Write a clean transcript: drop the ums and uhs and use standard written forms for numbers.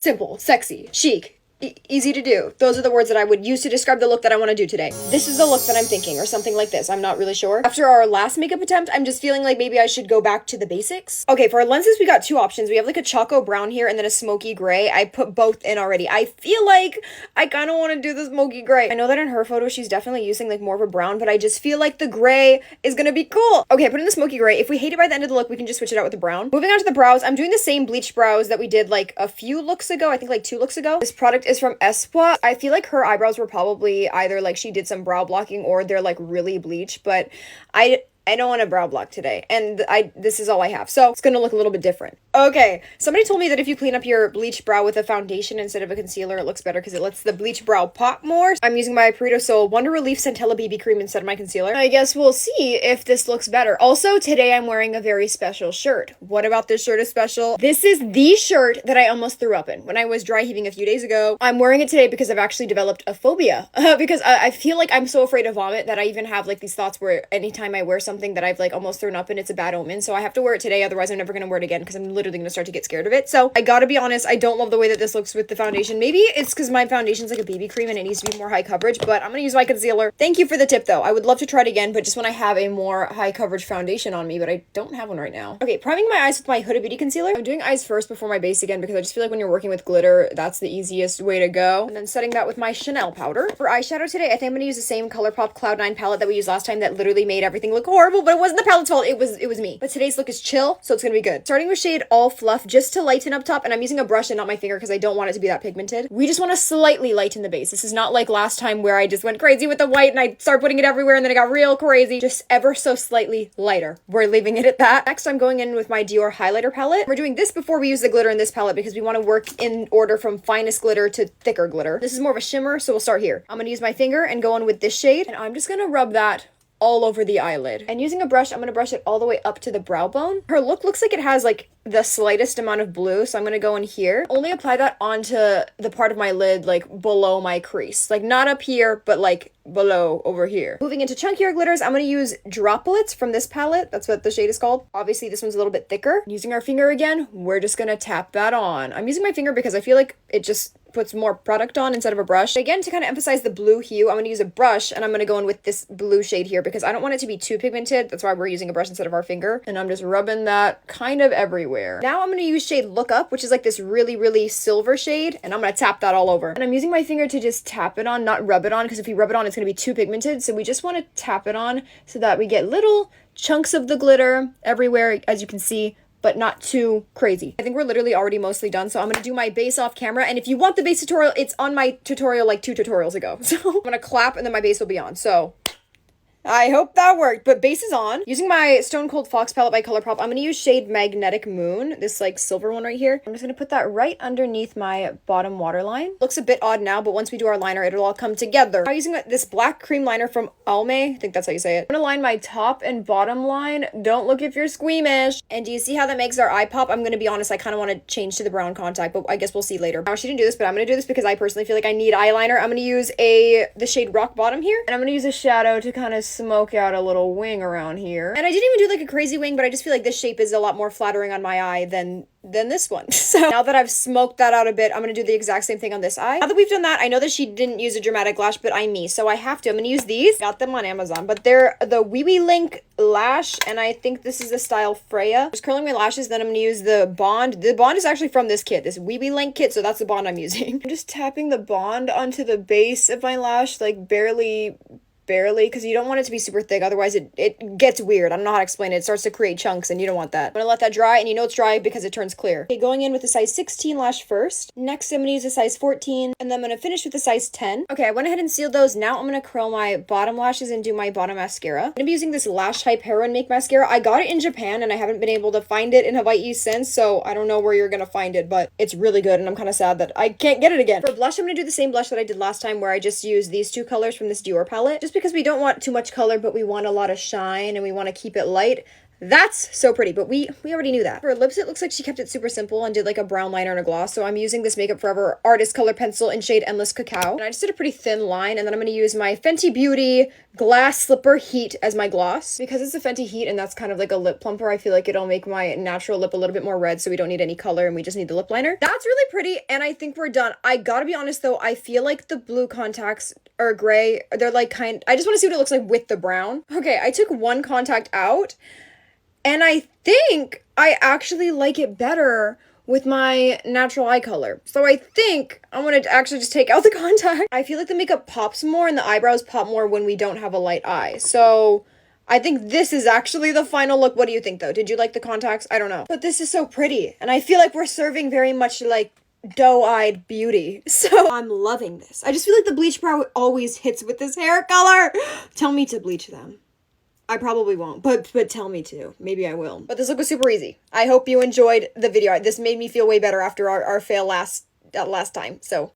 Simple, sexy, chic, easy to do. Those are the words that I would use to describe the look that I want to do today. This is the look that I'm thinking, or something like this. I'm not really sure. After our last makeup attempt, I'm just feeling like maybe I should go back to the basics. Okay, for our lenses, we got two options. We have like a choco brown here and then a smoky gray. I put both in already. I feel like I kind of want to do the smoky gray. I know that in her photo, she's definitely using like more of a brown, but I just feel like the gray is gonna be cool. Okay, I put in the smoky gray. If we hate it by the end of the look, we can just switch it out with the brown. Moving on to the brows, I'm doing the same bleach brows that we did like a few looks ago. I think like 2 looks ago. This product is from Espoir. I feel like her eyebrows were probably either like she did some brow blocking or they're like really bleached, but I don't want to brow block today, and this is all I have, so it's gonna look a little bit different. Okay, somebody told me that if you clean up your bleach brow with a foundation instead of a concealer, it looks better because it lets the bleach brow pop more. I'm using my Purito Sol Wonder Relief Centella BB Cream instead of my concealer. I guess we'll see if this looks better. Also, today I'm wearing a very special shirt. What about this shirt is special? This is the shirt that I almost threw up in when I was dry heaving a few days ago. I'm wearing it today because I've actually developed a phobia, because I feel like I'm so afraid of vomit that I even have like these thoughts where anytime I wear something that I've like almost thrown up in, it's a bad omen. So I have to wear it today, otherwise I'm never gonna wear it again because I'm literally gonna start to get scared of it. So I gotta be honest, I don't love the way that this looks with the foundation. Maybe it's because my foundation's like a BB cream and it needs to be more high coverage, but I'm gonna use my concealer. Thank you for the tip though. I would love to try it again, but just when I have a more high coverage foundation on me, but I don't have one right now. Okay, priming my eyes with my Huda Beauty concealer. I'm doing eyes first before my base again because I just feel like when you're working with glitter, that's the easiest way to go. And then setting that with my Chanel powder. For eyeshadow today, I think I'm gonna use the same ColourPop Cloud9 palette that we used last time that literally made everything look horrible, but it wasn't the palette's fault, it was me. But today's look is chill, so it's gonna be good. Starting with shade All Fluff just to lighten up top, and I'm using a brush and not my finger because I don't want it to be that pigmented. We just want to slightly lighten the base. This is not like last time where I just went crazy with the white and I started putting it everywhere and then it got real crazy. Just ever so slightly lighter. We're leaving it at that. Next, I'm going in with my Dior highlighter palette. We're doing this before we use the glitter in this palette because we want to work in order from finest glitter to thicker glitter. This is more of a shimmer, so we'll start here. I'm gonna use my finger and go in with this shade, and I'm just gonna rub that all over the eyelid. And using a brush, I'm gonna brush it all the way up to the brow bone. Her look looks like it has like the slightest amount of blue, so I'm gonna go in here. Only apply that onto the part of my lid like below my crease. Like not up here, but like below over here. Moving into chunkier glitters, I'm gonna use Droplets from this palette. That's what the shade is called. Obviously, this one's a little bit thicker. Using our finger again, we're just gonna tap that on. I'm using my finger because I feel like it just puts more product on instead of a brush. Again, to kind of emphasize the blue hue, I'm going to use a brush and I'm going to go in with this blue shade here because I don't want it to be too pigmented. That's why we're using a brush instead of our finger. And I'm just rubbing that kind of everywhere. Now I'm going to use shade Look Up, which is like this really, really silver shade. And I'm going to tap that all over. And I'm using my finger to just tap it on, not rub it on, because if you rub it on, it's going to be too pigmented. So we just want to tap it on so that we get little chunks of the glitter everywhere, as you can see, but not too crazy. I think we're literally already mostly done, so I'm gonna do my base off camera, and if you want the base tutorial, it's on my tutorial like 2 tutorials ago. So I'm gonna clap and then my base will be on. So I hope that worked, but base is on. Using my Stone Cold Fox palette by ColourPop, I'm going to use shade Magnetic Moon, this like silver one right here. I'm just going to put that right underneath my bottom waterline. Looks a bit odd now, but once we do our liner, it'll all come together. I'm using this black cream liner from Almay. I think that's how you say it. I'm going to line my top and bottom line. Don't look if you're squeamish. And do you see how that makes our eye pop? I'm going to be honest, I kind of want to change to the brown contact, but I guess we'll see later. Now, she didn't do this, but I'm going to do this because I personally feel like I need eyeliner. I'm going to use the shade Rock Bottom here, and I'm going to use a shadow to kind of smoke out a little wing around here. And I didn't even do like a crazy wing, but I just feel like this shape is a lot more flattering on my eye than this one. So now that I've smoked that out a bit, I'm going to do the exact same thing on this eye. Now that we've done that, I know that she didn't use a dramatic lash, but I'm me, so I have to. I'm going to use these. Got them on Amazon, but they're the Wee Wee Link lash, and I think this is the style Freya. Just curling my lashes, then I'm going to use the Bond. The Bond is actually from this kit, this Wee Wee Link kit, so that's the Bond I'm using. I'm just tapping the Bond onto the base of my lash, like barely, because you don't want it to be super thick, otherwise it gets weird. I don't know how to explain it. It starts to create chunks and you don't want that. I'm gonna let that dry, and you know it's dry because it turns clear. Okay, going in with a size 16 lash first. Next, I'm gonna use a size 14, and then I'm gonna finish with a size 10. Okay, I went ahead and sealed those. Now I'm gonna curl my bottom lashes and do my bottom mascara. I'm gonna be using this Lash Hype Heroin Make Mascara. I got it in Japan, and I haven't been able to find it in Hawaii since, so I don't know where you're gonna find it, but it's really good, and I'm kind of sad that I can't get it again. For blush, I'm gonna do the same blush that I did last time, where I just used these 2 colors from this Dior palette, just because we don't want too much color, but we want a lot of shine and we want to keep it light. That's so pretty, but we already knew that. For lips, it looks like she kept it super simple and did like a brown liner and a gloss. So I'm using this Makeup Forever Artist Color Pencil in shade Endless Cacao. And I just did a pretty thin line, and then I'm going to use my Fenty Beauty Glass Slipper Heat as my gloss. Because it's a Fenty Heat and that's kind of like a lip plumper, I feel like it'll make my natural lip a little bit more red, so we don't need any color and we just need the lip liner. That's really pretty, and I think we're done. I gotta be honest though, I feel like the blue contacts are gray. They're like I just want to see what it looks like with the brown. Okay, I took one contact out, and I think I actually like it better with my natural eye color. So I think I'm gonna actually just take out the contact. I feel like the makeup pops more and the eyebrows pop more when we don't have a light eye. So I think this is actually the final look. What do you think though? Did you like the contacts? I don't know. But this is so pretty. And I feel like we're serving very much like Doe-Eyed Beauty. So I'm loving this. I just feel like the bleach brow always hits with this hair color. Tell me to bleach them. I probably won't, but tell me to. Maybe I will. But this look was super easy. I hope you enjoyed the video. This made me feel way better after our fail last time. So